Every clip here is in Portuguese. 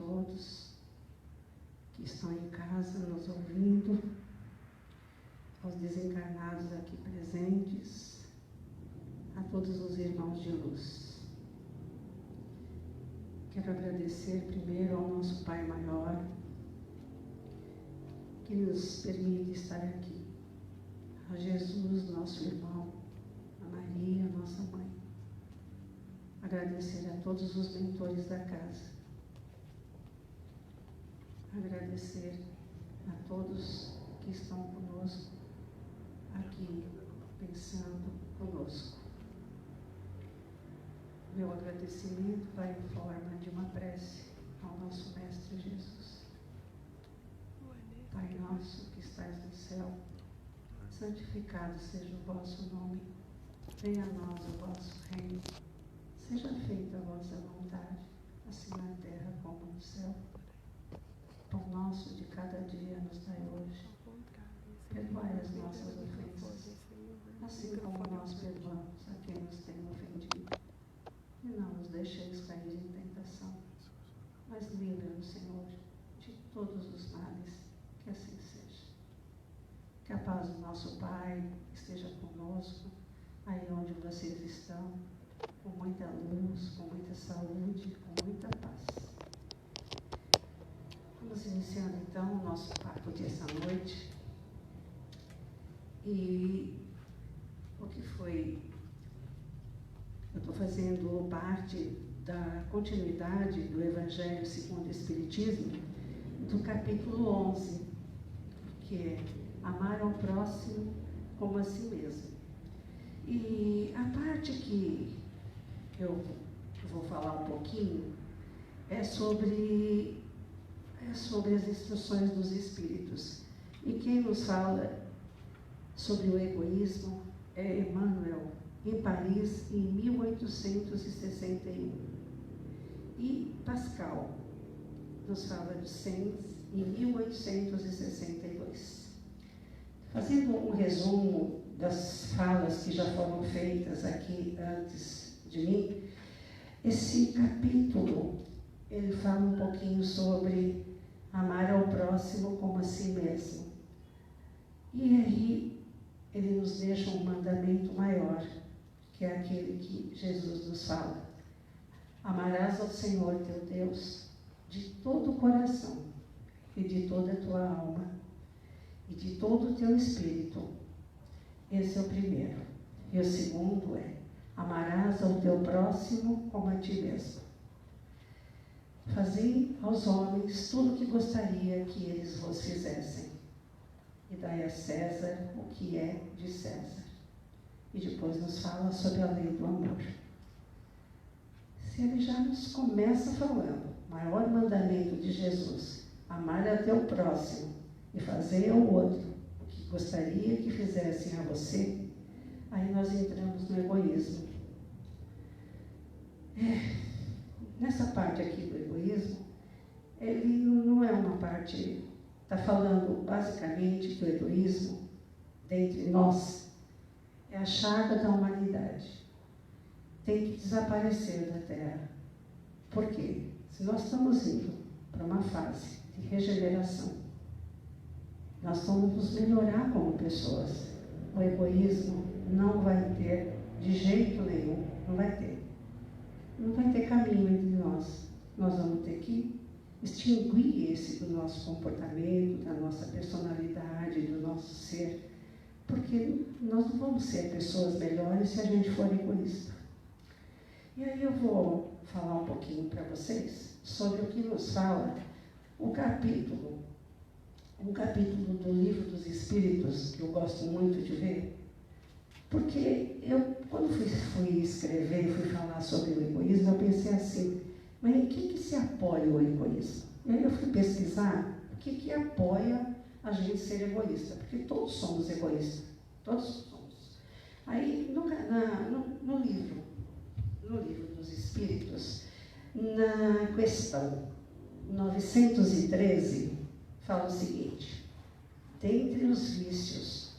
todos que estão em casa nos ouvindo, aos desencarnados aqui presentes, a todos os irmãos de luz. Quero agradecer primeiro ao nosso Pai Maior, que nos permite estar aqui, a Jesus, nosso irmão, a Maria, nossa mãe. Agradecer a todos os mentores da casa. Agradecer a todos que estão conosco, aqui, pensando conosco. Meu agradecimento vai em forma de uma prece ao nosso Mestre Jesus. Pai nosso que estais no céu, santificado seja o vosso nome. Venha a nós o vosso reino. Seja feita a vossa vontade, assim na terra como no céu. Pão nosso de cada dia nos dai hoje. Perdoai as nossas ofensas, assim como nós perdoamos a quem nos tem ofendido. E não nos deixeis cair em tentação, mas livra-nos, Senhor, de todos os males. Que assim seja. Que a paz do nosso Pai esteja conosco, aí onde vocês estão, com muita luz, com muita saúde, com muita paz. Vamos iniciando então o nosso papo dessa noite. E o que foi? Eu estou fazendo parte da continuidade do Evangelho segundo o Espiritismo, do capítulo 11, que é amar ao próximo como a si mesmo. E a parte que eu vou falar um pouquinho é sobre as instruções dos Espíritos. E quem nos fala sobre o egoísmo é Emmanuel, em Paris, em 1861. E Pascal nos fala de Sens, em 1862. Fazendo um resumo das falas que já foram feitas aqui antes de mim, esse capítulo, ele fala um pouquinho sobre amar ao próximo como a si mesmo. E aí, ele nos deixa um mandamento maior, que é aquele que Jesus nos fala. Amarás ao Senhor teu Deus de todo o coração, e de toda a tua alma, e de todo o teu espírito. Esse é o primeiro. E o segundo é, amarás ao teu próximo como a ti mesmo. Fazei aos homens tudo o que gostaria que eles vos fizessem, e dai a César o que é de César. E depois nos fala sobre a lei do amor. Se ele já nos começa falando, maior mandamento de Jesus, amar ao teu próximo e fazer ao outro o que gostaria que fizessem a você, aí nós entramos no egoísmo. Nessa parte aqui do egoísmo, ele não é uma parte, está falando basicamente que o egoísmo, dentre nós, é a chaga da humanidade. Tem que desaparecer da Terra. Por quê? Se nós estamos indo para uma fase de regeneração, nós vamos nos melhorar como pessoas. O egoísmo não vai ter, de jeito nenhum, não vai ter. Não vai ter caminho entre nós. Nós vamos ter que extinguir esse do nosso comportamento, da nossa personalidade, do nosso ser, porque nós não vamos ser pessoas melhores se a gente for egoísta. E aí eu vou falar um pouquinho para vocês sobre o que nos fala um capítulo do Livro dos Espíritos, que eu gosto muito de ver, porque eu, quando fui escrever, fui falar sobre o egoísmo, eu pensei assim, mas em que se apoia o egoísmo? E aí eu fui pesquisar o que apoia a gente ser egoísta, porque todos somos egoístas, todos somos. Aí, no livro dos Espíritos, na questão 913, fala o seguinte: dentre os vícios,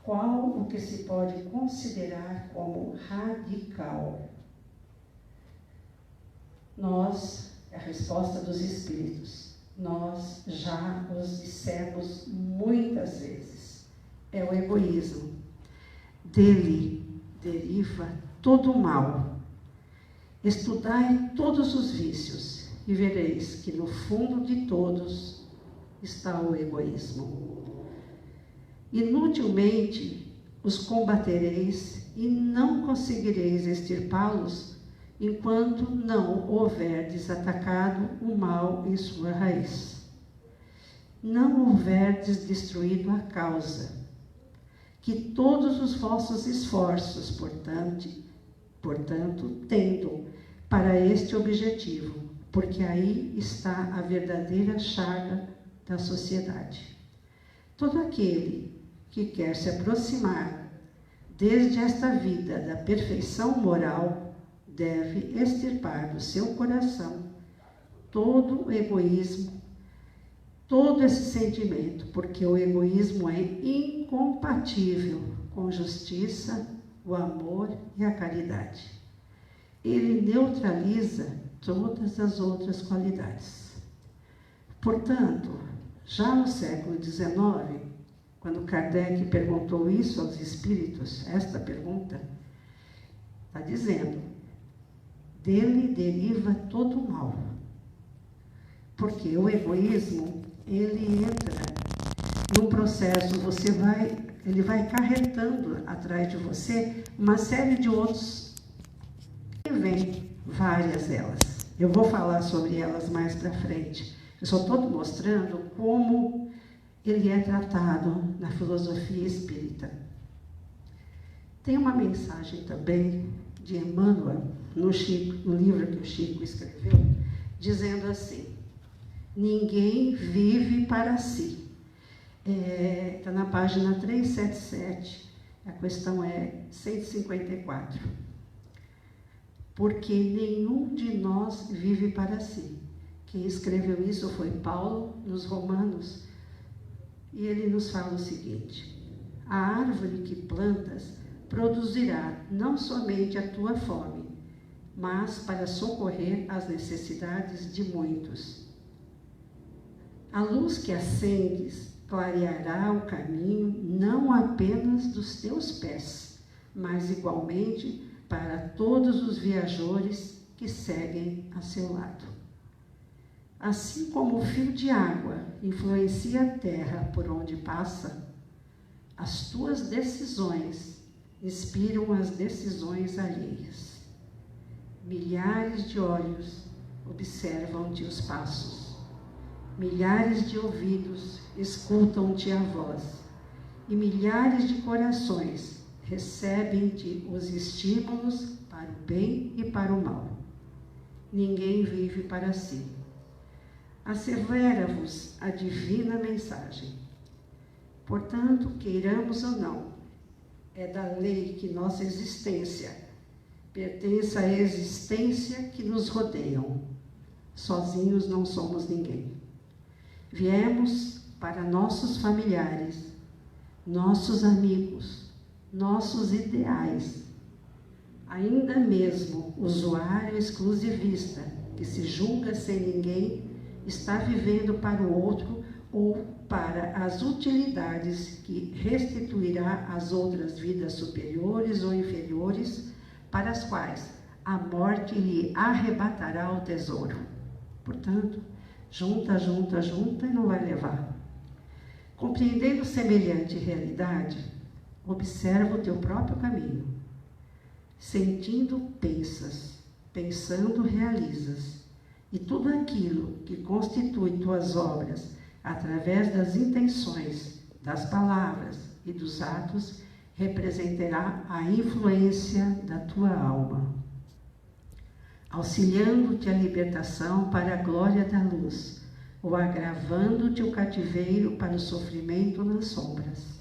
qual o que se pode considerar como radical? resposta dos Espíritos. Nós já os dissemos muitas vezes. É o egoísmo. Dele deriva todo o mal. Estudai todos os vícios e vereis que no fundo de todos está o egoísmo. Inutilmente os combatereis e não conseguireis extirpá-los enquanto não houverdes atacado o mal em sua raiz. Não houverdes destruído a causa, que todos os vossos esforços, portanto, tendam para este objetivo, porque aí está a verdadeira chaga da sociedade. Todo aquele que quer se aproximar desde esta vida da perfeição moral deve extirpar do seu coração todo o egoísmo, todo esse sentimento, porque o egoísmo é incompatível com justiça, o amor e a caridade. Ele neutraliza todas as outras qualidades. Portanto, já no século XIX, quando Kardec perguntou isso aos espíritos, esta pergunta, está dizendo: dele deriva todo o mal. Porque o egoísmo, ele entra num processo, ele vai carregando atrás de você uma série de outros, e vem várias delas. Eu vou falar sobre elas mais para frente. Eu só estou mostrando como ele é tratado na filosofia espírita. Tem uma mensagem também de Emmanuel, no livro que o Chico escreveu, dizendo assim: ninguém vive para si. Está na página 377, a questão é 154. Porque nenhum de nós vive para si. Quem escreveu isso foi Paulo, nos Romanos, e ele nos fala o seguinte: a árvore que plantas produzirá não somente a tua fome, mas para socorrer as necessidades de muitos. A luz que acendes clareará o caminho não apenas dos teus pés, mas igualmente para todos os viajores que seguem a seu lado. Assim como o fio de água influencia a terra por onde passa, as tuas decisões inspiram as decisões alheias. Milhares de olhos observam-te os passos, milhares de ouvidos escutam-te a voz, e milhares de corações recebem-te os estímulos para o bem e para o mal. Ninguém vive para si. Assevera-vos a divina mensagem. Portanto, queiramos ou não, é da lei que nossa existência pertence à existência que nos rodeiam. Sozinhos não somos ninguém. Viemos para nossos familiares, nossos amigos, nossos ideais. Ainda mesmo o usuário exclusivista, que se julga sem ninguém, está vivendo para o outro ou para as utilidades que restituirá às outras vidas superiores ou inferiores, para as quais a morte lhe arrebatará o tesouro. Portanto, junta e não vai levar. Compreendendo semelhante realidade, observa o teu próprio caminho. Sentindo, pensas, pensando, realizas, e tudo aquilo que constitui tuas obras, através das intenções, das palavras e dos atos, representará a influência da tua alma, auxiliando-te a libertação para a glória da luz, ou agravando-te o cativeiro para o sofrimento nas sombras.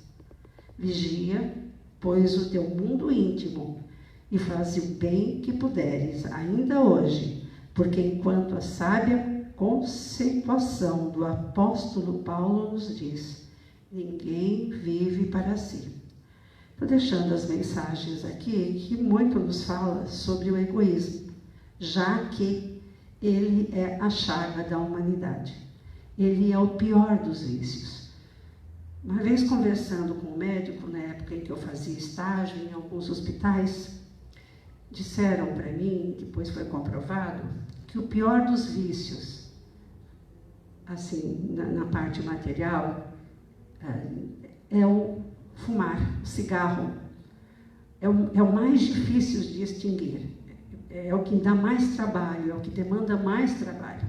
Vigia, pois, o teu mundo íntimo, e faze o bem que puderes, ainda hoje, porque enquanto a sábia conceituação do apóstolo Paulo nos diz: ninguém vive para si. Estou deixando as mensagens aqui que muito nos fala sobre o egoísmo, já que ele é a chaga da humanidade. Ele é o pior dos vícios. Uma vez conversando com um médico, na época em que eu fazia estágio em alguns hospitais, disseram para mim, depois foi comprovado, que o pior dos vícios, assim, na parte material, é o fumar, o cigarro. É o mais difícil de extinguir. É o que dá mais trabalho, é o que demanda mais trabalho.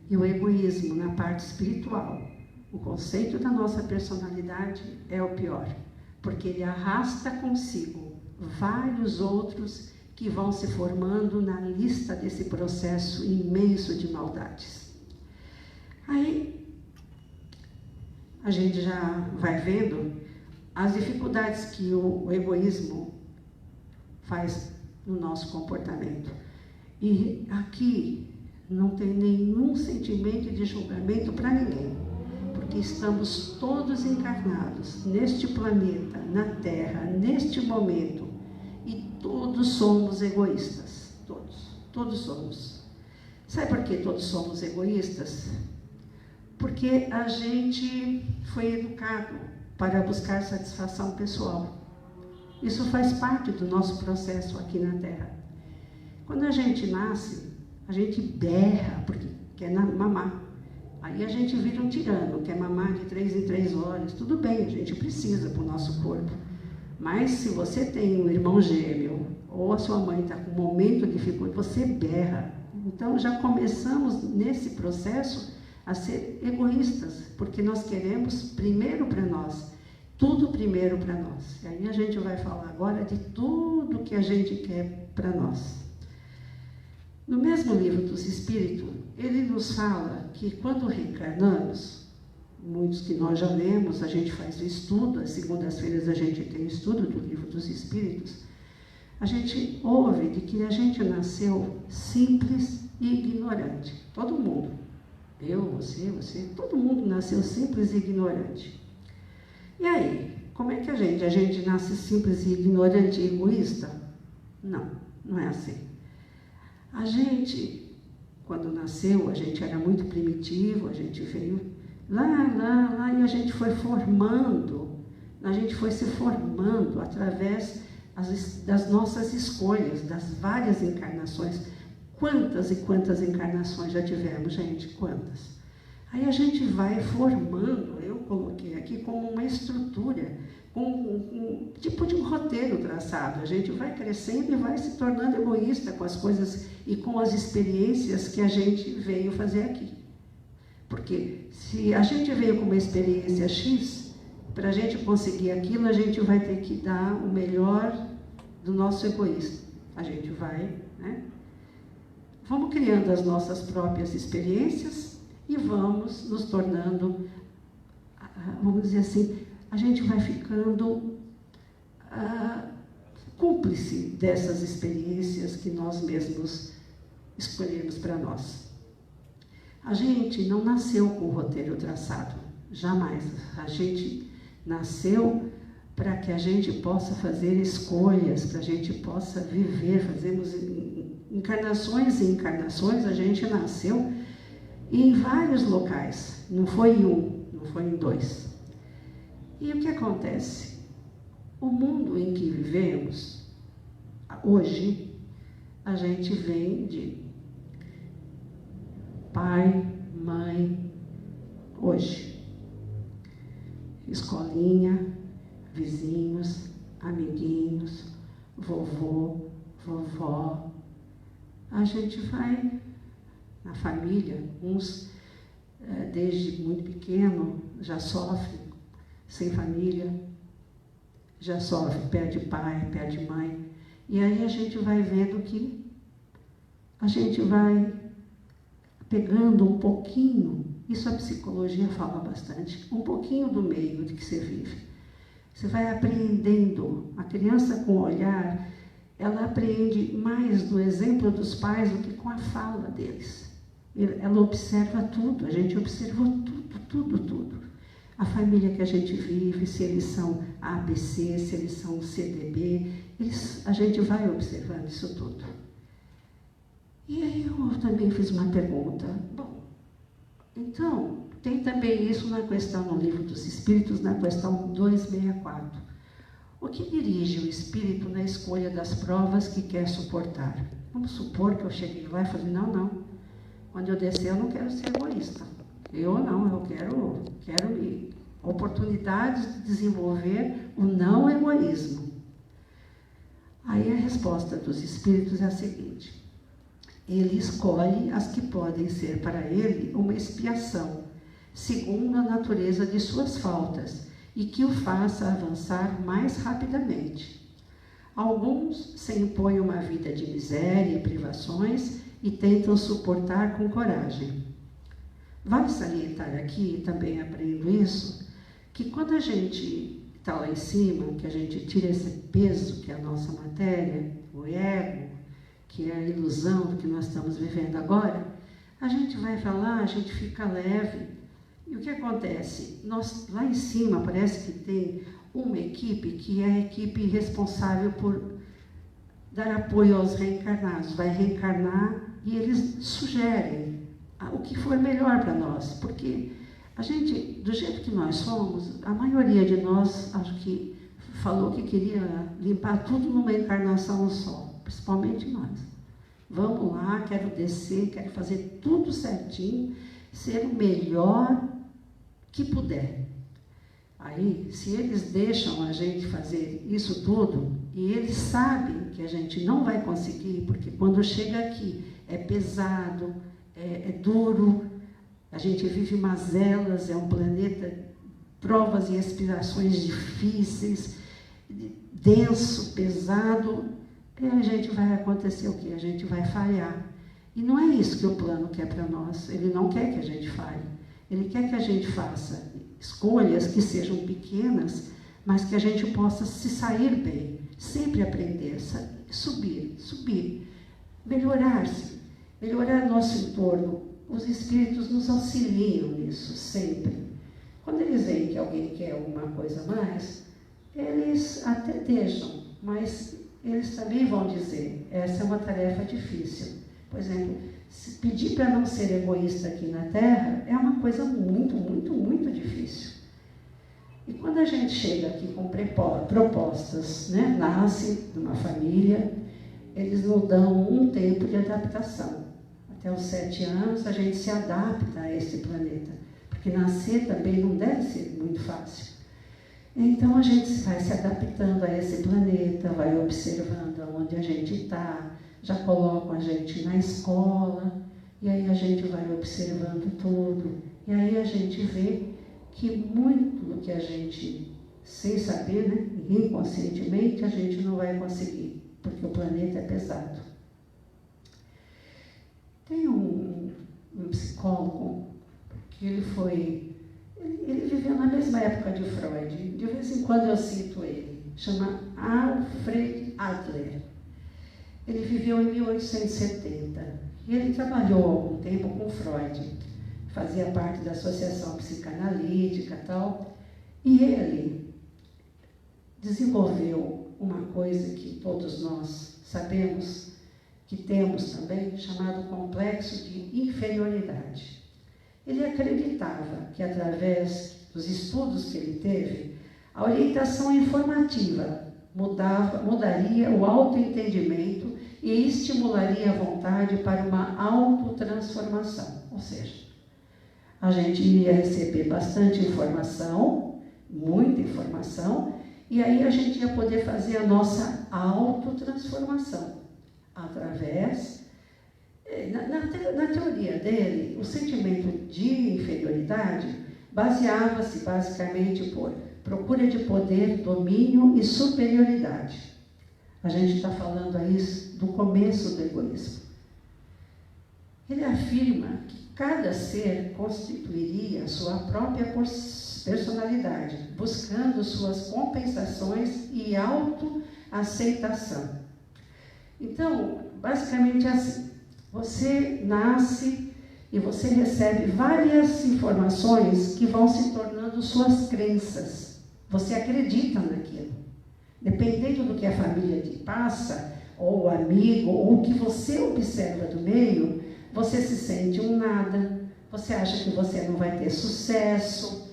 E o egoísmo na parte espiritual, o conceito da nossa personalidade é o pior, porque ele arrasta consigo vários outros que vão se formando na lista desse processo imenso de maldades. Aí, a gente já vai vendo as dificuldades que o egoísmo faz no nosso comportamento. E aqui não tem nenhum sentimento de julgamento para ninguém, porque estamos todos encarnados neste planeta, na Terra, neste momento, e todos somos egoístas, todos somos. Sabe por que todos somos egoístas? Porque a gente foi educado para buscar satisfação pessoal. Isso faz parte do nosso processo aqui na Terra. Quando a gente nasce, a gente berra porque quer mamar. Aí a gente vira um tirano, quer mamar de 3 em 3 horas. Tudo bem, a gente precisa para o nosso corpo. Mas se você tem um irmão gêmeo, ou a sua mãe está com um momento de dificuldade, você berra. Então já começamos nesse processo a ser egoístas, porque nós queremos primeiro para nós, tudo primeiro para nós. E aí a gente vai falar agora de tudo que a gente quer para nós. No mesmo livro dos Espíritos, ele nos fala que quando reencarnamos, muitos que nós já lemos, a gente faz o estudo, às segundas-feiras a gente tem o estudo do livro dos Espíritos, a gente ouve de que a gente nasceu simples e ignorante. Todo mundo. Eu, você, todo mundo nasceu simples e ignorante. E aí, como é que a gente nasce simples e ignorante e egoísta? Não, não é assim. A gente, quando nasceu, a gente era muito primitivo, a gente veio lá, e a gente foi se formando através das nossas escolhas, das várias encarnações. Quantas e quantas encarnações já tivemos, gente? Quantas? Aí a gente vai formando, eu coloquei aqui como uma estrutura, um tipo de um roteiro traçado. A gente vai crescendo e vai se tornando egoísta com as coisas e com as experiências que a gente veio fazer aqui. Porque se a gente veio com uma experiência X, para a gente conseguir aquilo, a gente vai ter que dar o melhor do nosso egoísmo. A gente vai, né? Vamos criando as nossas próprias experiências e vamos nos tornando, vamos dizer assim, a gente vai ficando cúmplice dessas experiências que nós mesmos escolhemos para nós. A gente não nasceu com o roteiro traçado, jamais. A gente nasceu para que a gente possa fazer escolhas, para a gente possa viver, fazemos encarnações e encarnações, a gente nasceu em vários locais, não foi em um, não foi em 2. E o que acontece? O mundo em que vivemos, hoje, a gente vem de pai, mãe, hoje, escolinha, vizinhos, amiguinhos, vovô, vovó. A gente vai na família, uns desde muito pequeno já sofrem sem família, já sofre, perde pai, perde mãe. E aí a gente vai vendo que a gente vai pegando um pouquinho, isso a psicologia fala bastante, um pouquinho do meio de que você vive. Você vai apreendendo. A criança com o olhar, ela aprende mais do exemplo dos pais do que com a fala deles. Ela observa tudo, a gente observou tudo. A família que a gente vive, se eles são ABC, se eles são CDB, a gente vai observando isso tudo. E Aí eu também fiz uma pergunta. Bom, então, tem também isso na questão, no Livro dos Espíritos, na questão 264. O que dirige o espírito na escolha das provas que quer suportar? Vamos supor que eu cheguei lá e falei, não, quando eu descer eu não quero ser egoísta. Eu quero oportunidades de desenvolver o não egoísmo. Aí a resposta dos espíritos é a seguinte: ele escolhe as que podem ser para ele uma expiação, segundo a natureza de suas faltas, e que o faça avançar mais rapidamente. Alguns se impõem uma vida de miséria e privações e tentam suportar com coragem. Vale salientar aqui, também aprendo isso, que quando a gente está lá em cima, que a gente tira esse peso que é a nossa matéria, o ego, que é a ilusão do que nós estamos vivendo agora, a gente vai para lá, a gente fica leve. E o que acontece? Nós, lá em cima, parece que tem uma equipe que é a equipe responsável por dar apoio aos reencarnados. Vai reencarnar e eles sugerem o que for melhor para nós. Porque a gente, do jeito que nós somos, a maioria de nós, acho que falou que queria limpar tudo numa encarnação só, principalmente nós. Vamos lá, quero descer, quero fazer tudo certinho, ser o melhor que puder. Aí, se eles deixam a gente fazer isso tudo, e eles sabem que a gente não vai conseguir, porque quando chega aqui é pesado, é duro, a gente vive mazelas, é um planeta, provas e aspirações difíceis, denso, pesado, e a gente vai acontecer o quê? A gente vai falhar. E não é isso que o plano quer para nós. Ele não quer que a gente falhe. Ele quer que a gente faça escolhas que sejam pequenas, mas que a gente possa se sair bem, sempre aprender, subir, melhorar-se, melhorar nosso entorno. Os espíritos nos auxiliam nisso, sempre. Quando eles veem que alguém quer alguma coisa a mais, eles até deixam, mas eles também vão dizer, essa é uma tarefa difícil. Por exemplo, se pedir para não ser egoísta aqui na Terra é uma coisa muito, muito, muito difícil. E quando a gente chega aqui com propostas, né, nasce numa família, eles nos dão um tempo de adaptação. Até os 7 anos a gente se adapta a esse planeta, porque nascer também não deve ser muito fácil. Então a gente vai se adaptando a esse planeta, vai observando onde a gente está, já colocam a gente na escola, e aí a gente vai observando tudo, e aí a gente vê que muito do que a gente, sem saber, né, inconscientemente, a gente não vai conseguir, porque o planeta é pesado. Tem um psicólogo que ele viveu na mesma época de Freud, de vez em quando eu cito ele, chama Alfred Adler. Ele viveu em 1870 e ele trabalhou algum tempo com Freud, fazia parte da Associação Psicanalítica e tal, e ele desenvolveu uma coisa que todos nós sabemos, que temos também, chamado complexo de inferioridade. Ele acreditava que, através dos estudos que ele teve, a orientação informativa mudaria o autoentendimento e estimularia a vontade para uma autotransformação. Ou seja, a gente iria receber bastante informação, muita informação, e aí a gente ia poder fazer a nossa autotransformação através... Na teoria dele, o sentimento de inferioridade baseava-se basicamente por procura de poder, domínio e superioridade. A gente está falando aí do começo do egoísmo. Ele afirma que cada ser constituiria a sua própria personalidade, buscando suas compensações e autoaceitação. Então, basicamente é assim. Você nasce e você recebe várias informações que vão se tornando suas crenças. Você acredita naquilo. Dependendo do que a família te passa, ou amigo, ou o que você observa do meio, você se sente um nada, você acha que você não vai ter sucesso,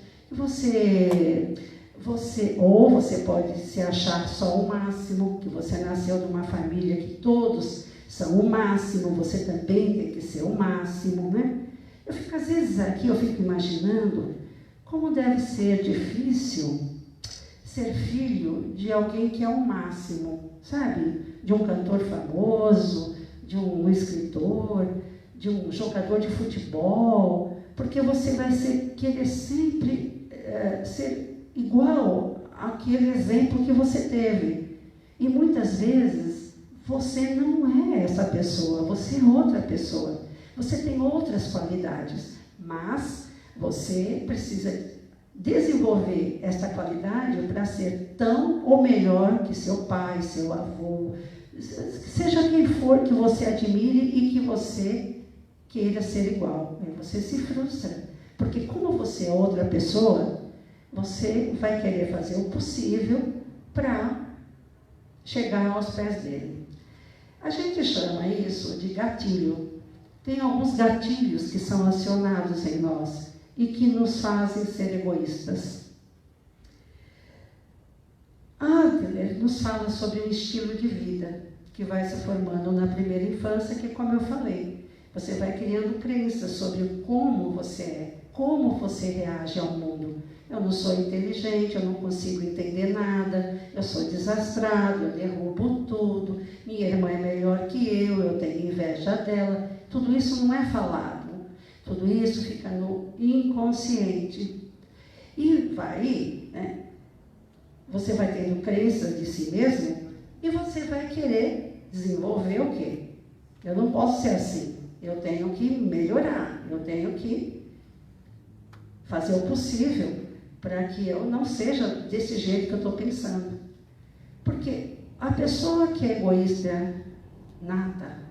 ou você pode se achar só o máximo, que você nasceu numa família que todos são o máximo, você também tem que ser o máximo, né? Às vezes aqui eu fico imaginando como deve ser difícil ser filho de alguém que é o máximo, sabe? De um cantor famoso, de um escritor, de um jogador de futebol, porque você vai querer sempre ser igual àquele exemplo que você teve. E muitas vezes você não é essa pessoa, você é outra pessoa. Você tem outras qualidades, mas você precisa desenvolver essa qualidade para ser tão ou melhor que seu pai, seu avô, seja quem for que você admire e que você queira ser igual. Aí você se frustra, porque como você é outra pessoa, você vai querer fazer o possível para chegar aos pés dele. A gente chama isso de gatilho. Tem alguns gatilhos que são acionados em nós e que nos fazem ser egoístas. Adler nos fala sobre um estilo de vida que vai se formando na primeira infância, que, como eu falei, você vai criando crenças sobre como você é, como você reage ao mundo. Eu não sou inteligente, eu não consigo entender nada, eu sou desastrado, eu derrubo tudo, minha irmã é melhor que eu tenho inveja dela. Tudo isso não é falado, tudo isso fica no inconsciente. E vai, né? Você vai tendo crenças de si mesmo e você vai querer desenvolver o quê? Eu não posso ser assim, eu tenho que melhorar, eu tenho que fazer o possível para que eu não seja desse jeito que eu estou pensando. Porque a pessoa que é egoísta nata,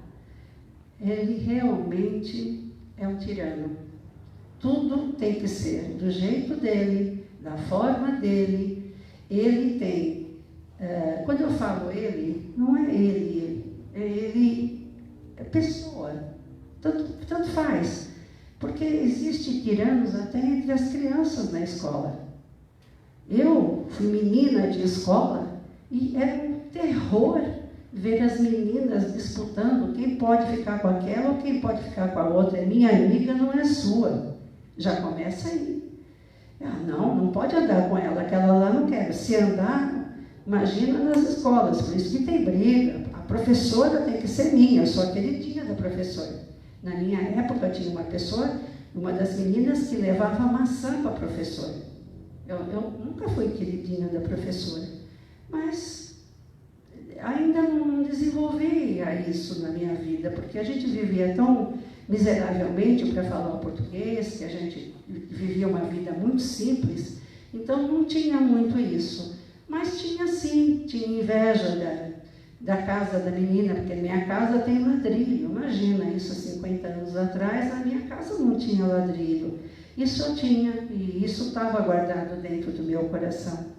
ele realmente é um tirano. Tudo tem que ser do jeito dele, da forma dele. Ele tem... quando eu falo ele, não é ele é pessoa. Tanto faz. Porque existem tiranos até entre as crianças na escola. Eu fui menina de escola e era um terror ver as meninas disputando quem pode ficar com aquela ou quem pode ficar com a outra. É minha amiga, não é sua. Já começa aí. Não pode andar com ela, aquela lá não quero. Se andar, imagina nas escolas, por isso que tem briga. A professora tem que ser minha, eu sou a queridinha da professora. Na minha época tinha uma das meninas que levava maçã para a professora. Eu nunca fui queridinha da professora, mas ainda não desenvolvi isso na minha vida, porque a gente vivia tão miseravelmente para falar o português, que a gente vivia uma vida muito simples, então não tinha muito isso. Mas tinha sim, tinha inveja da casa da menina, porque minha casa tem ladrilho. Imagina, isso há 50 anos atrás, a minha casa não tinha ladrilho. Isso eu tinha, e isso estava guardado dentro do meu coração.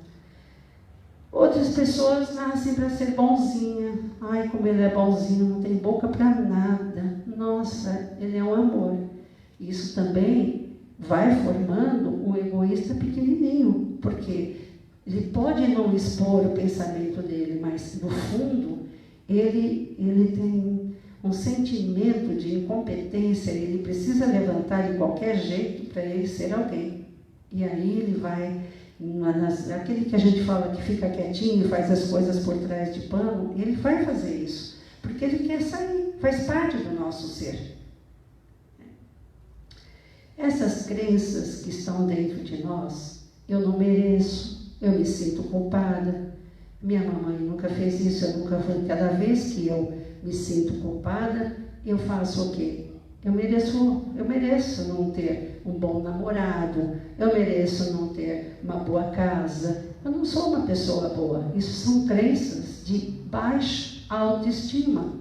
Outras pessoas nascem para ser bonzinha. Ai, como ele é bonzinho, não tem boca para nada. Nossa, ele é um amor. Isso também vai formando um egoísta pequenininho, porque ele pode não expor o pensamento dele, mas, no fundo, ele tem um sentimento de incompetência, ele precisa levantar de qualquer jeito para ele ser alguém. E aí ele vai, aquele que a gente fala que fica quietinho e faz as coisas por trás de pano, ele vai fazer isso, porque ele quer sair, faz parte do nosso ser. Essas crenças que estão dentro de nós, eu não mereço, eu me sinto culpada, minha mamãe nunca fez isso, eu nunca fui. Cada vez que eu me sinto culpada, eu faço o quê? Eu mereço não ter um bom namorado, eu mereço não ter uma boa casa, eu não sou uma pessoa boa. Isso são crenças de baixa autoestima.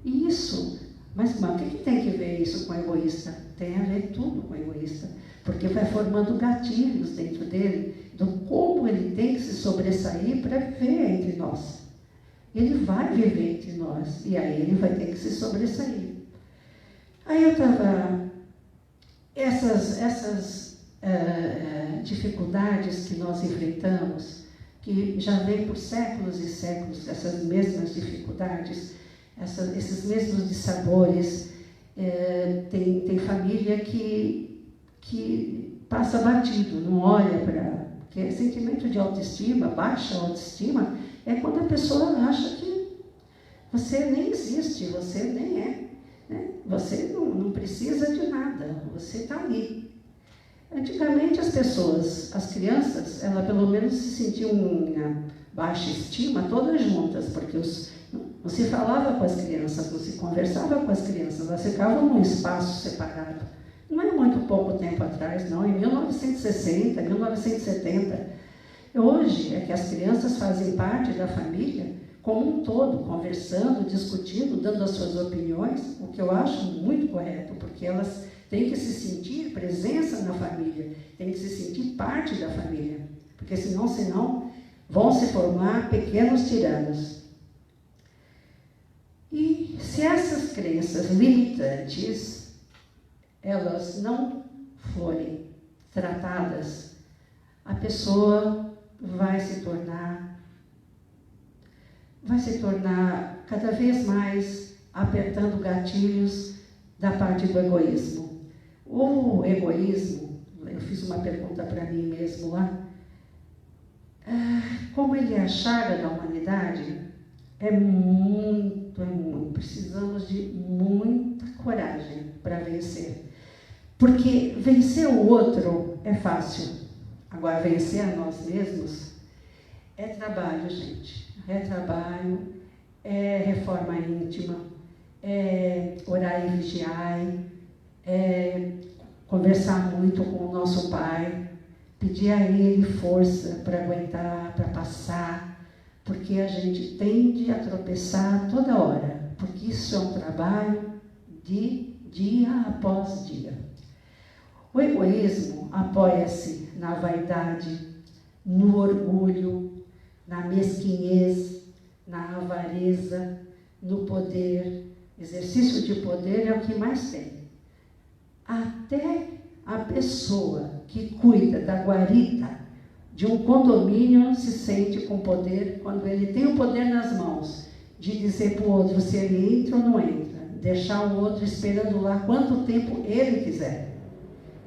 E isso, mas o que tem que ver isso com egoísta? Tem a ver tudo com egoísta, porque vai formando gatilhos dentro dele, do como ele tem que se sobressair para viver entre nós. Ele vai viver entre nós, e aí ele vai ter que se sobressair. Aí eu estava... Essas dificuldades que nós enfrentamos, que já vem por séculos e séculos, essas mesmas dificuldades, esses mesmos dissabores, tem família que passa batido, não olha para... Porque sentimento de autoestima, baixa autoestima, é quando a pessoa acha que você nem existe, você nem é. Né? Você não precisa de nada, você está ali. Antigamente as crianças, elas pelo menos se sentiam em baixa estima todas juntas, porque não se falava com as crianças, não se conversava com as crianças, elas ficavam num espaço separado. Não é muito pouco tempo atrás, não, em 1960, 1970. Hoje é que as crianças fazem parte da família como um todo, conversando, discutindo, dando as suas opiniões, o que eu acho muito correto, porque elas têm que se sentir presença na família, têm que se sentir parte da família, porque senão vão se formar pequenos tiranos. E se essas crenças limitantes, elas não forem tratadas, a pessoa vai se tornar cada vez mais apertando gatilhos da parte do egoísmo. O egoísmo, eu fiz uma pergunta para mim mesmo lá, como ele é a chaga da humanidade, é muito, precisamos de muita coragem para vencer. Porque vencer o outro é fácil, agora vencer a nós mesmos é trabalho, gente. É trabalho, é reforma íntima, é orar e vigiar, é conversar muito com o nosso Pai, pedir a Ele força para aguentar, para passar, porque a gente tende a tropeçar toda hora, porque isso é um trabalho de dia após dia. O egoísmo apoia-se na vaidade, no orgulho, na mesquinhez, na avareza, no poder. Exercício de poder é o que mais tem. Até a pessoa que cuida da guarita de um condomínio se sente com poder quando ele tem o poder nas mãos de dizer para o outro se ele entra ou não entra, deixar o outro esperando lá quanto tempo ele quiser.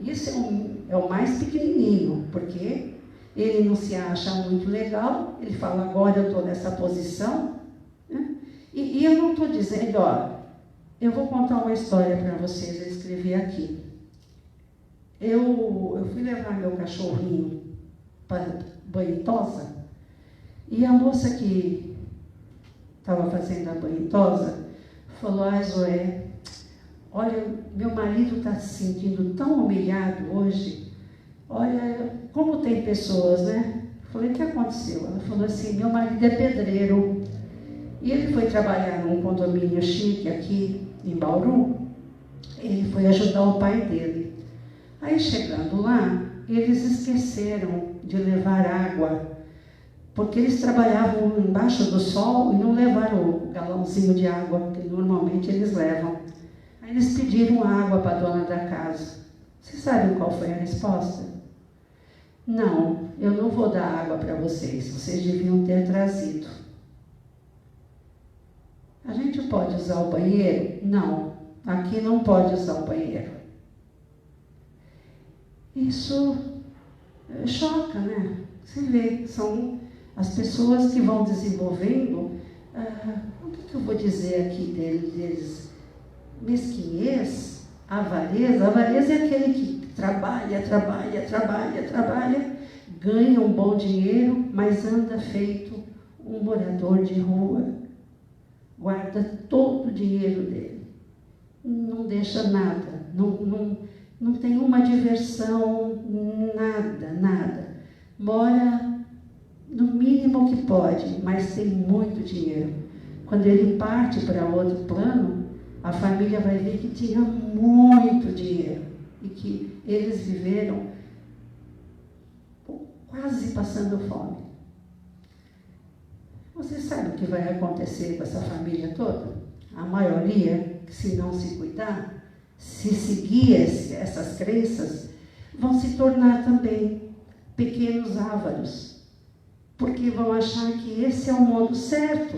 Isso é o mais pequenininho, porque ele não se acha muito legal, ele fala, agora eu estou nessa posição. Né? E eu não estou dizendo, eu vou contar uma história para vocês, eu escrevi aqui. Eu fui levar meu cachorrinho para banho e tosa, e a moça que estava fazendo a banho e tosa falou, Zoé, olha, meu marido está se sentindo tão humilhado hoje. Olha, como tem pessoas, né? Eu falei, o que aconteceu? Ela falou assim, meu marido é pedreiro. E ele foi trabalhar num condomínio chique aqui em Bauru. Ele foi ajudar o pai dele. Aí, chegando lá, eles esqueceram de levar água, porque eles trabalhavam embaixo do sol e não levaram o galãozinho de água, que normalmente eles levam. Aí eles pediram água para a dona da casa. Vocês sabem qual foi a resposta? Não, eu não vou dar água para vocês deviam ter trazido. A gente pode usar o banheiro? Não, aqui não pode usar o banheiro. Isso choca, né? Você vê, são as pessoas que vão desenvolvendo, o que eu vou dizer aqui deles? Mesquinhez, avareza. Avareza é aquele que trabalha, ganha um bom dinheiro, mas anda feito um morador de rua. Guarda todo o dinheiro dele. Não deixa nada, não tem uma diversão, nada. Mora no mínimo que pode, mas tem muito dinheiro. Quando ele parte para outro plano, a família vai ver que tinha muito dinheiro e que eles viveram quase passando fome. Você sabe o que vai acontecer com essa família toda? A maioria, se não se cuidar, se seguir essas crenças, vão se tornar também pequenos ávaros, porque vão achar que esse é o modo certo.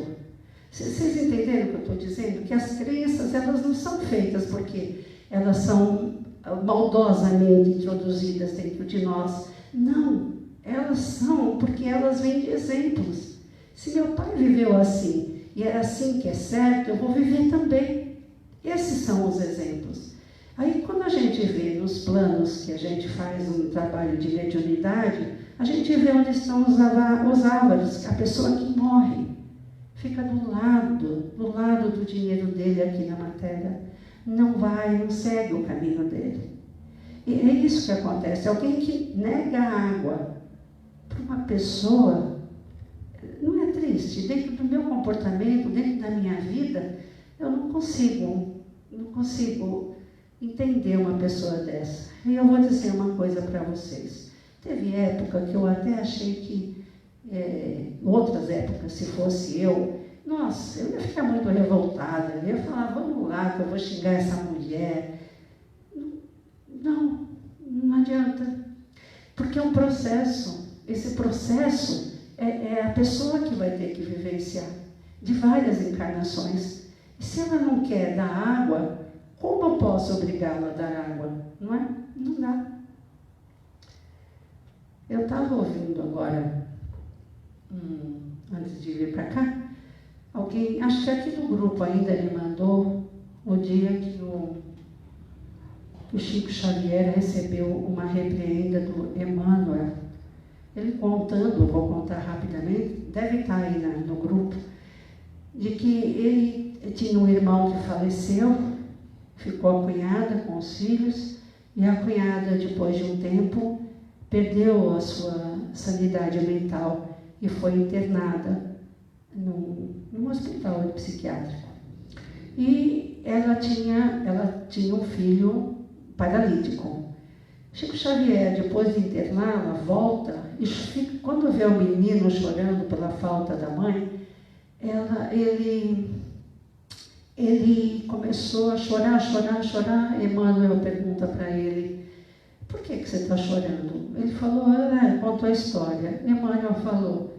Vocês entenderam o que eu estou dizendo? Que as crenças, elas não são feitas porque elas são maldosamente introduzidas dentro de nós. Não, elas são porque elas vêm de exemplos. Se meu pai viveu assim, e era assim que é certo, eu vou viver também. Esses são os exemplos. Aí, quando a gente vê nos planos que a gente faz um trabalho de mediunidade, a gente vê onde estão os ávaros, a pessoa que morre. Fica do lado do dinheiro dele aqui na matéria. Não segue o caminho dele. E é isso que acontece. Alguém que nega a água para uma pessoa, não é triste? Dentro do meu comportamento, dentro da minha vida, eu não consigo entender uma pessoa dessa. E eu vou dizer uma coisa para vocês. Teve época que eu até achei que, outras épocas, se fosse eu, nossa, eu ia ficar muito revoltada. Eu ia falar, vamos lá, que eu vou xingar essa mulher. Não adianta. Porque é um processo. Esse processo é a pessoa que vai ter que vivenciar, de várias encarnações. E se ela não quer dar água, como eu posso obrigá-la a dar água? Não é? Não dá. Eu estava ouvindo agora, antes de vir para cá, alguém, acho que aqui no grupo ainda me mandou o dia que o Chico Xavier recebeu uma repreenda do Emmanuel. Ele contando, vou contar rapidamente, deve estar aí no grupo, de que ele tinha um irmão que faleceu, ficou a cunhada com os filhos, e a cunhada, depois de um tempo, perdeu a sua sanidade mental e foi internada num hospital psiquiátrico. E ela tinha um filho paralítico. Chico Xavier, depois de interná-la, volta e quando vê o menino chorando pela falta da mãe, ele começou a chorar. Emmanuel pergunta para ele, por que você está chorando? Ele falou, contou a história. Emmanuel falou,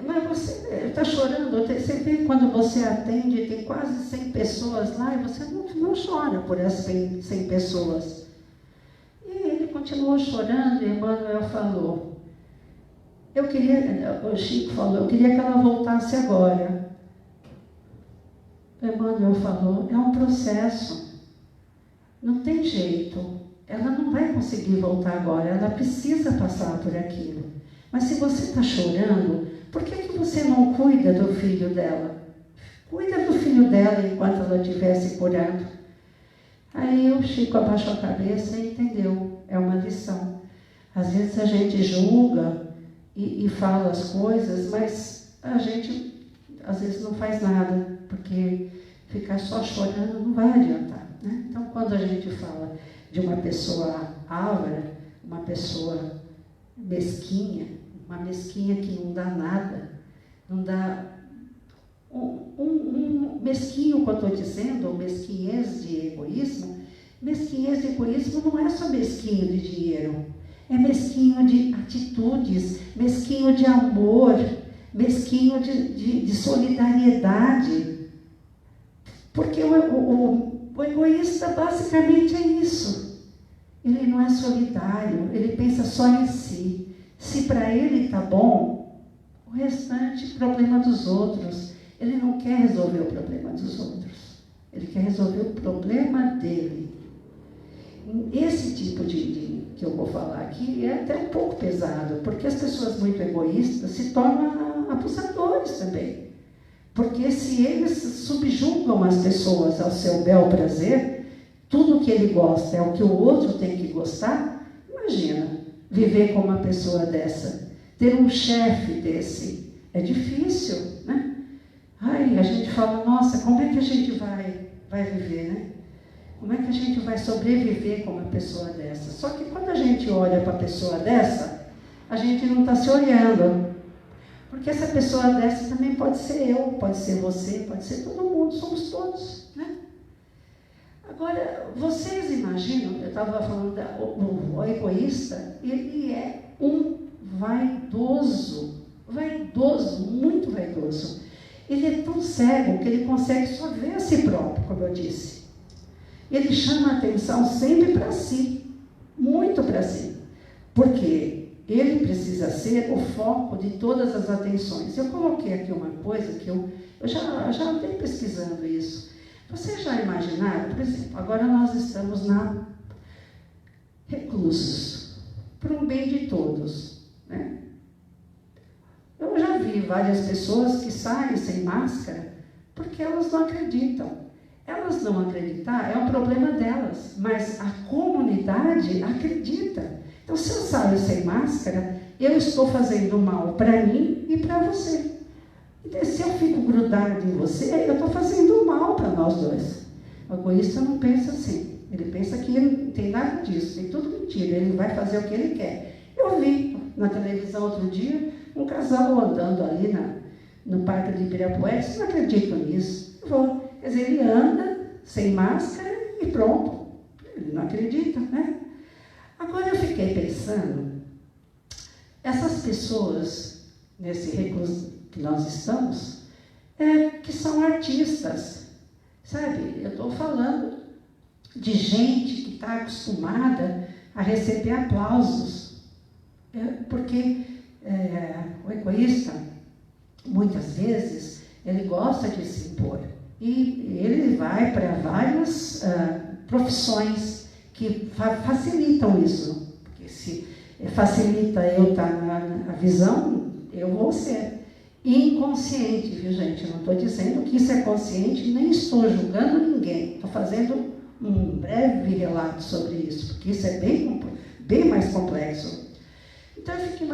mas você está chorando, você vê quando você atende, tem quase 100 pessoas lá, e você não chora por essas 100 pessoas. E ele continuou chorando, e Emmanuel falou, o Chico falou, eu queria que ela voltasse agora. Emmanuel falou, é um processo, não tem jeito, ela não vai conseguir voltar agora, ela precisa passar por aquilo. Mas se você está chorando, por que você não cuida do filho dela? Cuida do filho dela enquanto ela estiver se curando. Aí o Chico abaixou a cabeça e entendeu, é uma lição. Às vezes a gente julga e fala as coisas, mas a gente às vezes não faz nada, porque ficar só chorando não vai adiantar, né? Então, quando a gente fala de uma pessoa ávara, uma pessoa mesquinha, uma mesquinha que não dá nada, não dá um mesquinho, que eu estou dizendo, mesquinhez de egoísmo. Mesquinhez de egoísmo não é só mesquinho de dinheiro, é mesquinho de atitudes, mesquinho de amor, mesquinho de solidariedade. Porque o egoísta basicamente é isso. Ele não é solidário, ele pensa só em si. Se para ele está bom, o restante, problema dos outros. Ele não quer resolver o problema dos outros. Ele quer resolver o problema dele. Esse tipo que eu vou falar aqui é até um pouco pesado, porque as pessoas muito egoístas se tornam abusadores também. Porque se eles subjugam as pessoas ao seu bel prazer, tudo que ele gosta é o que o outro tem que gostar, imagina, viver com uma pessoa dessa, ter um chefe desse, é difícil, né? Ai, a gente fala, nossa, como é que a gente vai viver, né? Como é que a gente vai sobreviver com uma pessoa dessa? Só que quando a gente olha para a pessoa dessa, a gente não está se olhando. Porque essa pessoa dessa também pode ser eu, pode ser você, pode ser todo mundo, somos todos, né? Agora, vocês imaginam, eu estava falando, o egoísta, ele é um vaidoso, muito vaidoso. Ele é tão cego que ele consegue só ver a si próprio, como eu disse. Ele chama a atenção sempre para si, muito para si, porque ele precisa ser o foco de todas as atenções. Eu coloquei aqui uma coisa que eu já andei pesquisando isso. Vocês já imaginaram, por exemplo, agora nós estamos reclusos, para um bem de todos, né? Eu já vi várias pessoas que saem sem máscara porque elas não acreditam. Elas não acreditar é um problema delas, mas a comunidade acredita. Então, se eu saio sem máscara, eu estou fazendo mal para mim e para você. Então, se eu fico grudado em você, eu estou fazendo mal para nós dois. O egoísta não pensa assim. Ele pensa que não tem nada disso, tem tudo mentira. Ele vai fazer o que ele quer. Eu vi na televisão outro dia um casal andando ali no Parque de Ibirapuera. Vocês não acreditam nisso? Eu vou. Quer dizer, ele anda sem máscara e pronto. Ele não acredita, né? Agora eu fiquei pensando, essas pessoas, nesse recluso que nós estamos, que são artistas, sabe? Eu estou falando de gente que está acostumada a receber aplausos, porque o egoísta, muitas vezes, ele gosta de se impor, e ele vai para várias profissões que facilitam isso, porque se facilita eu estar na visão, eu vou ser inconsciente, viu, gente? Eu não estou dizendo que isso é consciente, nem estou julgando ninguém, estou fazendo um breve relato sobre isso, porque isso é bem mais complexo. Então eu fico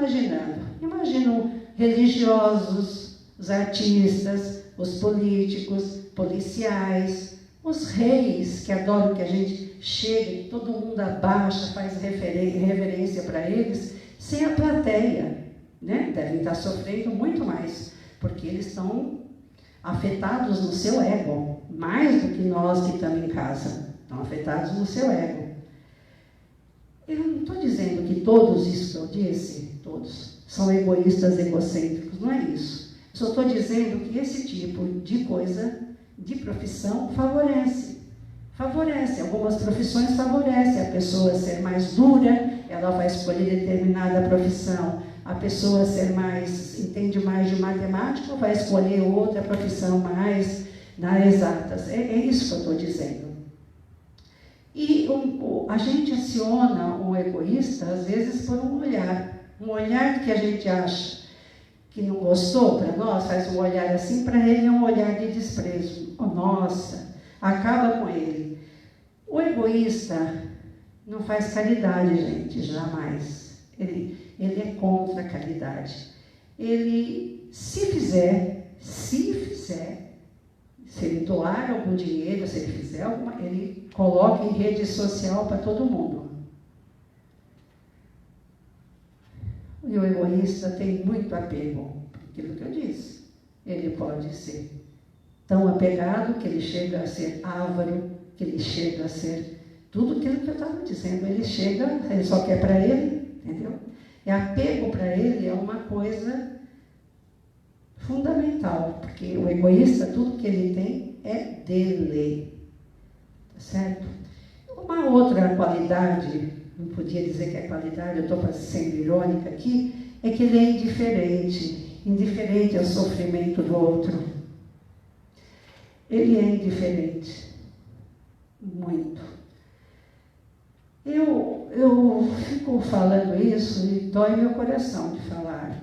imagino religiosos, os artistas, os políticos, policiais, os reis, que adoram que a gente chegue, todo mundo abaixa, faz reverência para eles, sem a plateia, né? Devem estar sofrendo muito mais, porque eles estão afetados no seu ego, mais do que nós que estamos em casa, estão afetados no seu ego. Eu não estou dizendo que todos isso que eu disse, todos, são egoístas, egocêntricos, não é isso. Eu só estou dizendo que esse tipo de coisa, de profissão, favorece. Algumas profissões favorecem a pessoa ser mais dura, ela vai escolher determinada profissão. A pessoa entende mais de matemática, vai escolher outra profissão mais nas exatas. É isso que eu estou dizendo. E a gente aciona um egoísta, às vezes, por um olhar que a gente acha que não gostou para nós, faz um olhar assim, para ele é um olhar de desprezo. Oh, nossa, acaba com ele. O egoísta não faz caridade, gente, jamais. Ele é contra a caridade. Ele, se ele doar algum dinheiro, se ele fizer alguma, ele coloca em rede social para todo mundo. E o egoísta tem muito apego, aquilo que eu disse. Ele pode ser tão apegado que ele chega a ser avaro, que ele chega a ser tudo aquilo que eu estava dizendo. Ele só quer para ele, entendeu? E apego para ele é uma coisa fundamental, porque o egoísta, tudo que ele tem é dele, tá certo? Uma outra qualidade, não podia dizer que é qualidade, eu estou sendo irônica aqui, é que ele é indiferente ao sofrimento do outro. Ele é indiferente, muito. Eu fico falando isso e dói meu coração de falar.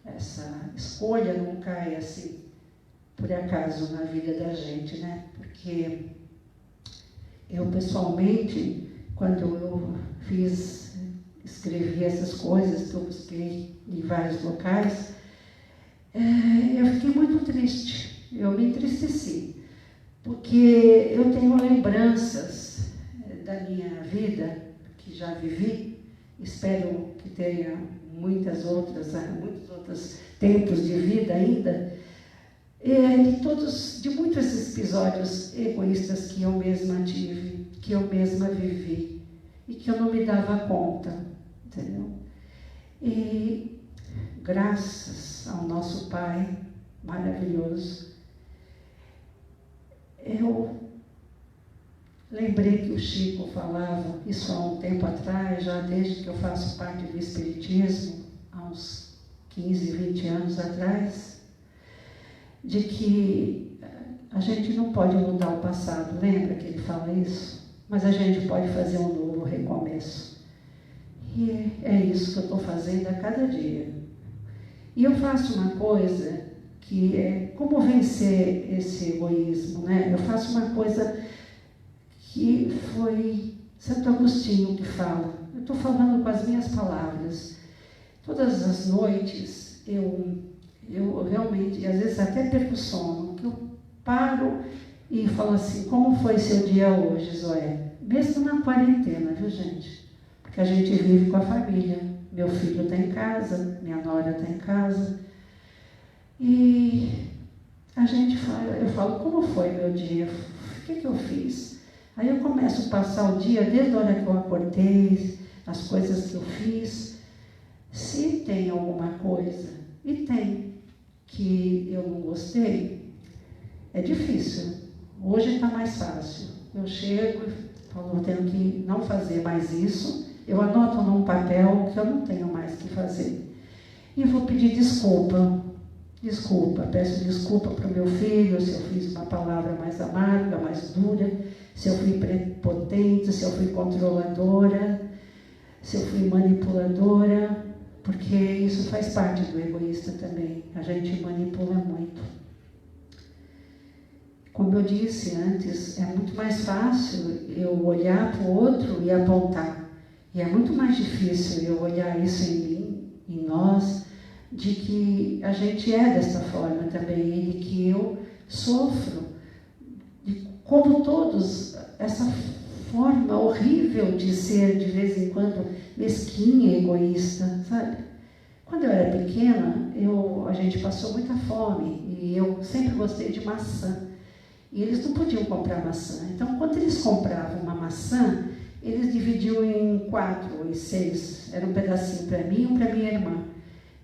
Essa escolha não cai assim, por acaso, na vida da gente, né? Porque eu, pessoalmente, quando eu escrevi essas coisas que eu busquei em vários locais, eu fiquei muito triste, eu me entristeci, porque eu tenho lembranças da minha vida, que já vivi, espero que tenha muitos outros tempos de vida ainda, de muitos episódios egoístas que eu mesma tive, que eu mesma vivi, e que eu não me dava conta, entendeu? E graças ao nosso Pai maravilhoso, eu lembrei que o Chico falava, isso há um tempo atrás, já desde que eu faço parte do Espiritismo, há uns 15, 20 anos atrás, de que a gente não pode mudar o passado, lembra que ele fala isso? Mas a gente pode fazer um novo recomeço. E é isso que eu estou fazendo a cada dia. E eu faço uma coisa que é como vencer esse egoísmo, né? Eu faço uma coisa que foi Santo Agostinho que fala. Eu estou falando com as minhas palavras. Todas as noites eu realmente, às vezes até perco o sono, que eu paro e falo assim, como foi seu dia hoje, Zoé? Mesmo na quarentena, viu, gente? Porque a gente vive com a família. Meu filho está em casa, minha nora está em casa. E eu falo, como foi meu dia? O que eu fiz? Aí eu começo a passar o dia, desde a hora que eu acordei, as coisas que eu fiz. Se tem alguma coisa, e tem, que eu não gostei, é difícil. Hoje está mais fácil. Eu chego e falo, eu tenho que não fazer mais isso. Eu anoto num papel que eu não tenho mais que fazer. E vou pedir desculpa. Peço desculpa para o meu filho se eu fiz uma palavra mais amarga, mais dura, se eu fui prepotente, se eu fui controladora, se eu fui manipuladora, porque isso faz parte do egoísta também. A gente manipula muito. Como eu disse antes, é muito mais fácil eu olhar para o outro e apontar. E é muito mais difícil eu olhar isso em mim, em nós, de que a gente é dessa forma também, e de que eu sofro, como todos, essa forma horrível de ser, de vez em quando, mesquinha, egoísta, sabe? Quando eu era pequena, a gente passou muita fome, e eu sempre gostei de maçã. E eles não podiam comprar maçã. Então, quando eles compravam uma maçã, eles dividiam em 4 ou em 6. Era um pedacinho para mim e um para minha irmã.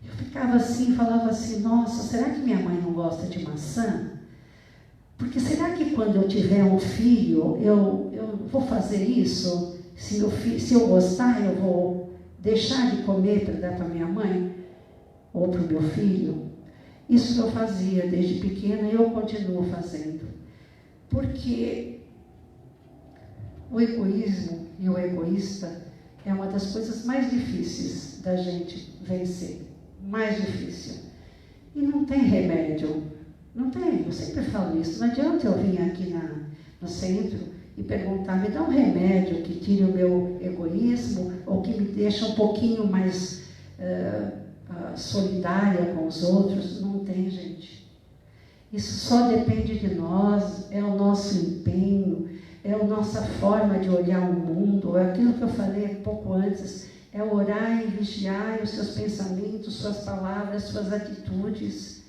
Eu ficava assim, falava assim, nossa, será que minha mãe não gosta de maçã? Porque será que quando eu tiver um filho, eu vou fazer isso? Se eu gostar, eu vou deixar de comer para dar para minha mãe? Ou para o meu filho? Isso eu fazia desde pequena e eu continuo fazendo. Porque o egoísmo e o egoísta é uma das coisas mais difíceis da gente vencer. Mais difícil. E não tem remédio. Não tem, eu sempre falo isso. Não adianta eu vir aqui no centro e perguntar, me dá um remédio que tire o meu egoísmo ou que me deixe um pouquinho mais solidária com os outros. Não tem, gente. Isso só depende de nós, é o nosso empenho, é a nossa forma de olhar o mundo, é aquilo que eu falei um pouco antes, é orar e vigiar os seus pensamentos, suas palavras, suas atitudes.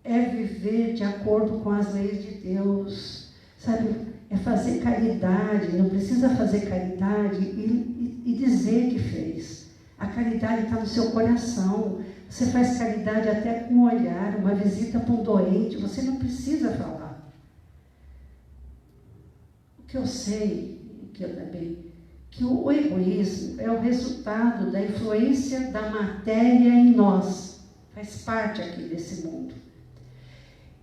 É viver de acordo com as leis de Deus, sabe? É fazer caridade, não precisa fazer caridade e dizer que fez. A caridade está no seu coração. Você faz caridade até com um olhar, uma visita para um doente, você não precisa falar. O que eu sei, que o egoísmo é o resultado da influência da matéria em nós. Faz parte aqui desse mundo.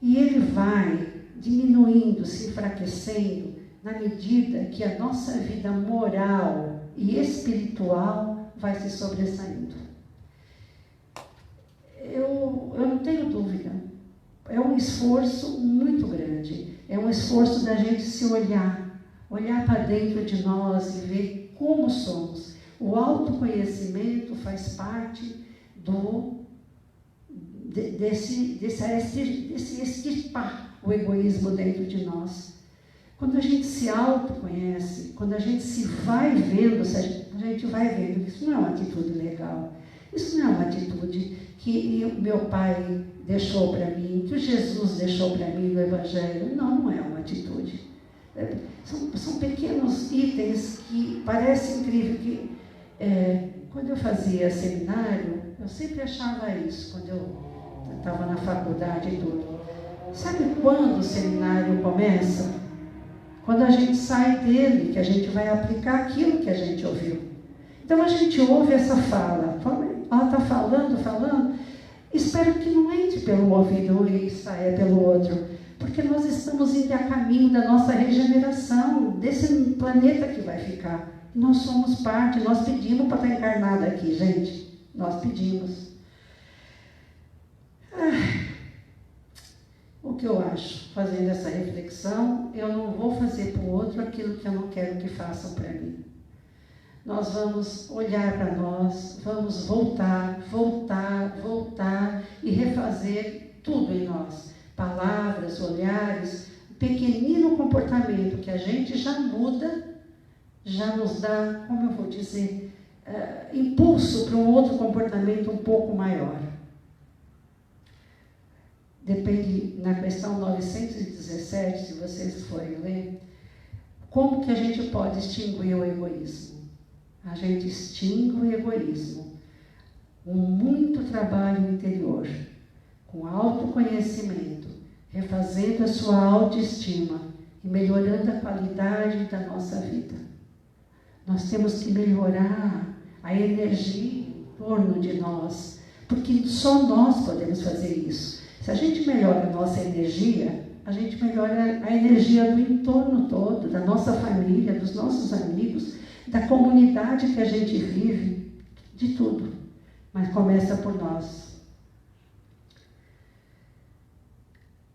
E ele vai diminuindo, se enfraquecendo, na medida que a nossa vida moral e espiritual vai se sobressaindo. Eu não tenho dúvida, é um esforço muito grande, é um esforço da gente se olhar para dentro de nós e ver como somos. O autoconhecimento faz parte desse extirpar o egoísmo dentro de nós. Quando a gente se autoconhece, quando a gente se vai vendo, a gente vai vendo que isso não é uma atitude legal, Isso não é uma atitude que meu pai deixou para mim, que o Jesus deixou para mim no Evangelho. Não, não é uma atitude. São pequenos itens que parecem incrível. Que, quando eu fazia seminário, eu sempre achava isso, quando eu estava na faculdade e tudo. Sabe quando o seminário começa? Quando a gente sai dele, que a gente vai aplicar aquilo que a gente ouviu. Então a gente ouve essa fala, ela está falando, espero que não entre pelo ouvido e saia pelo outro, porque nós estamos indo a caminho da nossa regeneração, desse planeta que vai ficar. Nós somos parte, nós pedimos para estar encarnada aqui, gente. Nós pedimos. O que eu acho, fazendo essa reflexão, eu não vou fazer para o outro aquilo que eu não quero que façam para mim. Nós vamos olhar para nós, vamos voltar e refazer tudo em nós. Palavras, olhares, pequenino comportamento que a gente já muda, já nos dá, como eu vou dizer, impulso para um outro comportamento um pouco maior. Depende, na questão 917, se vocês forem ler, como que a gente pode extinguir o egoísmo? A gente extingue o egoísmo com muito trabalho interior, com autoconhecimento, refazendo a sua autoestima e melhorando a qualidade da nossa vida. Nós temos que melhorar a energia em torno de nós, porque só nós podemos fazer isso. Se a gente melhora a nossa energia, a gente melhora a energia do entorno todo, da nossa família, dos nossos amigos, da comunidade que a gente vive, de tudo. Mas começa por nós.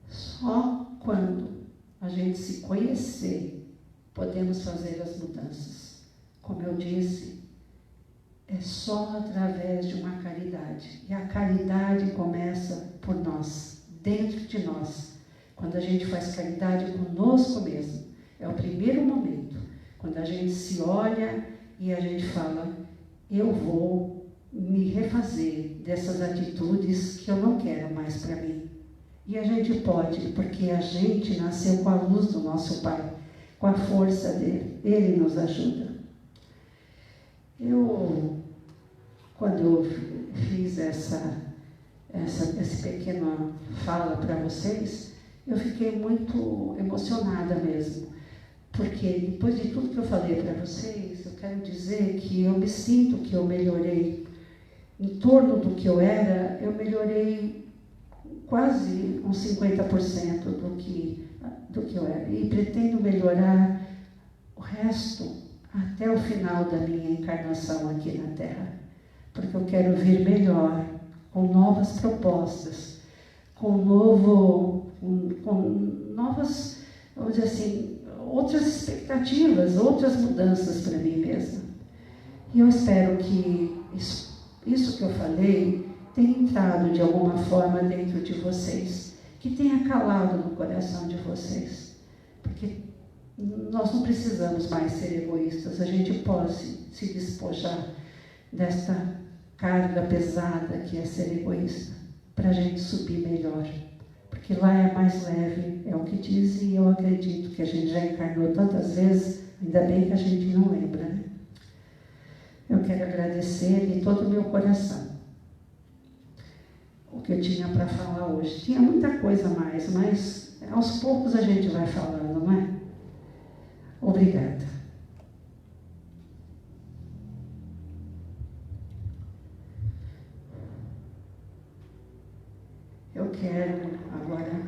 Só quando a gente se conhecer, podemos fazer as mudanças. Como eu disse, é só através de uma caridade. E a caridade começa por nós, dentro de nós. Quando a gente faz caridade conosco mesmo, é o primeiro momento. Quando a gente se olha e a gente fala, eu vou me refazer dessas atitudes que eu não quero mais para mim. E a gente pode, porque a gente nasceu com a luz do nosso Pai, com a força dele. Ele nos ajuda. Quando eu fiz essa pequena fala para vocês, eu fiquei muito emocionada mesmo. Porque depois de tudo que eu falei para vocês, eu quero dizer que eu me sinto que eu melhorei. Em torno do que eu era, eu melhorei quase uns 50% do que eu era. E pretendo melhorar o resto até o final da minha encarnação aqui na Terra. Porque eu quero vir melhor, com novas propostas, com novas, vamos dizer assim, outras expectativas, outras mudanças para mim mesma. E eu espero que isso que eu falei tenha entrado de alguma forma dentro de vocês, que tenha calado no coração de vocês. Porque nós não precisamos mais ser egoístas, a gente pode se despojar desta carga pesada que é ser egoísta, para a gente subir melhor. Porque lá é mais leve, é o que diz, e eu acredito que a gente já encarnou tantas vezes, ainda bem que a gente não lembra, né? Eu quero agradecer de todo o meu coração o que eu tinha para falar hoje. Tinha muita coisa mais, mas aos poucos a gente vai falando, não é? Obrigada. Eu quero agora,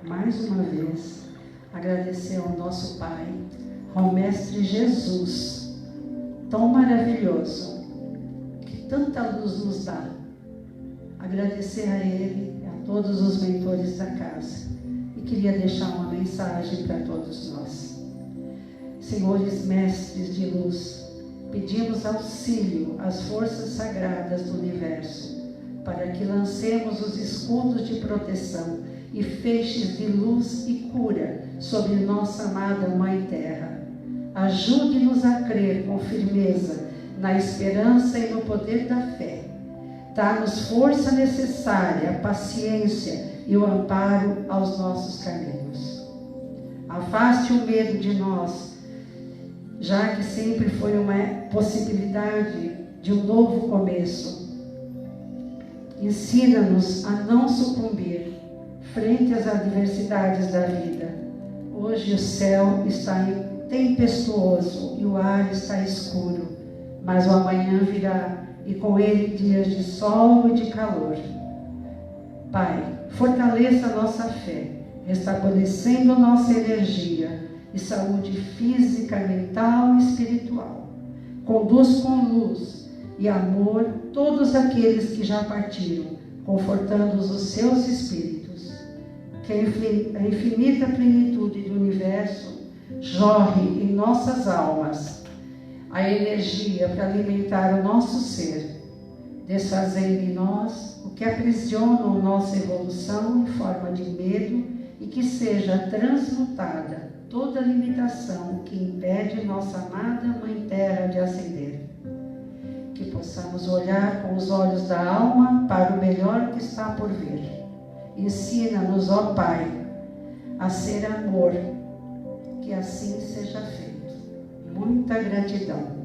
mais uma vez, agradecer ao nosso Pai, ao Mestre Jesus, tão maravilhoso, que tanta luz nos dá. Agradecer a Ele, a todos os mentores da casa. E queria deixar uma mensagem para todos nós. Senhores mestres de luz, pedimos auxílio às forças sagradas do universo, para que lancemos os escudos de proteção e feixes de luz e cura sobre nossa amada Mãe Terra. Ajude-nos a crer com firmeza na esperança e no poder da fé, Dá-nos força necessária, a paciência e o amparo aos nossos caminhos. Afaste o medo de nós, já que sempre foi uma possibilidade de um novo começo. Ensina-nos a não sucumbir frente às adversidades da vida. Hoje o céu está tempestuoso e o ar está escuro, mas o amanhã virá e com ele dias de sol e de calor. Pai, fortaleça a nossa fé, restabelecendo nossa energia e saúde física, mental e espiritual. Conduz com luz e amor todos aqueles que já partiram, confortando-os os seus espíritos. Que a infinita plenitude do universo jorre em nossas almas a energia para alimentar o nosso ser, desfazendo em nós o que aprisiona a nossa evolução em forma de medo e que seja transmutada toda limitação que impede nossa amada Mãe Terra de ascender. Que possamos olhar com os olhos da alma para o melhor que está por vir. Ensina-nos, ó Pai, a ser amor, que assim seja feito. Muita gratidão.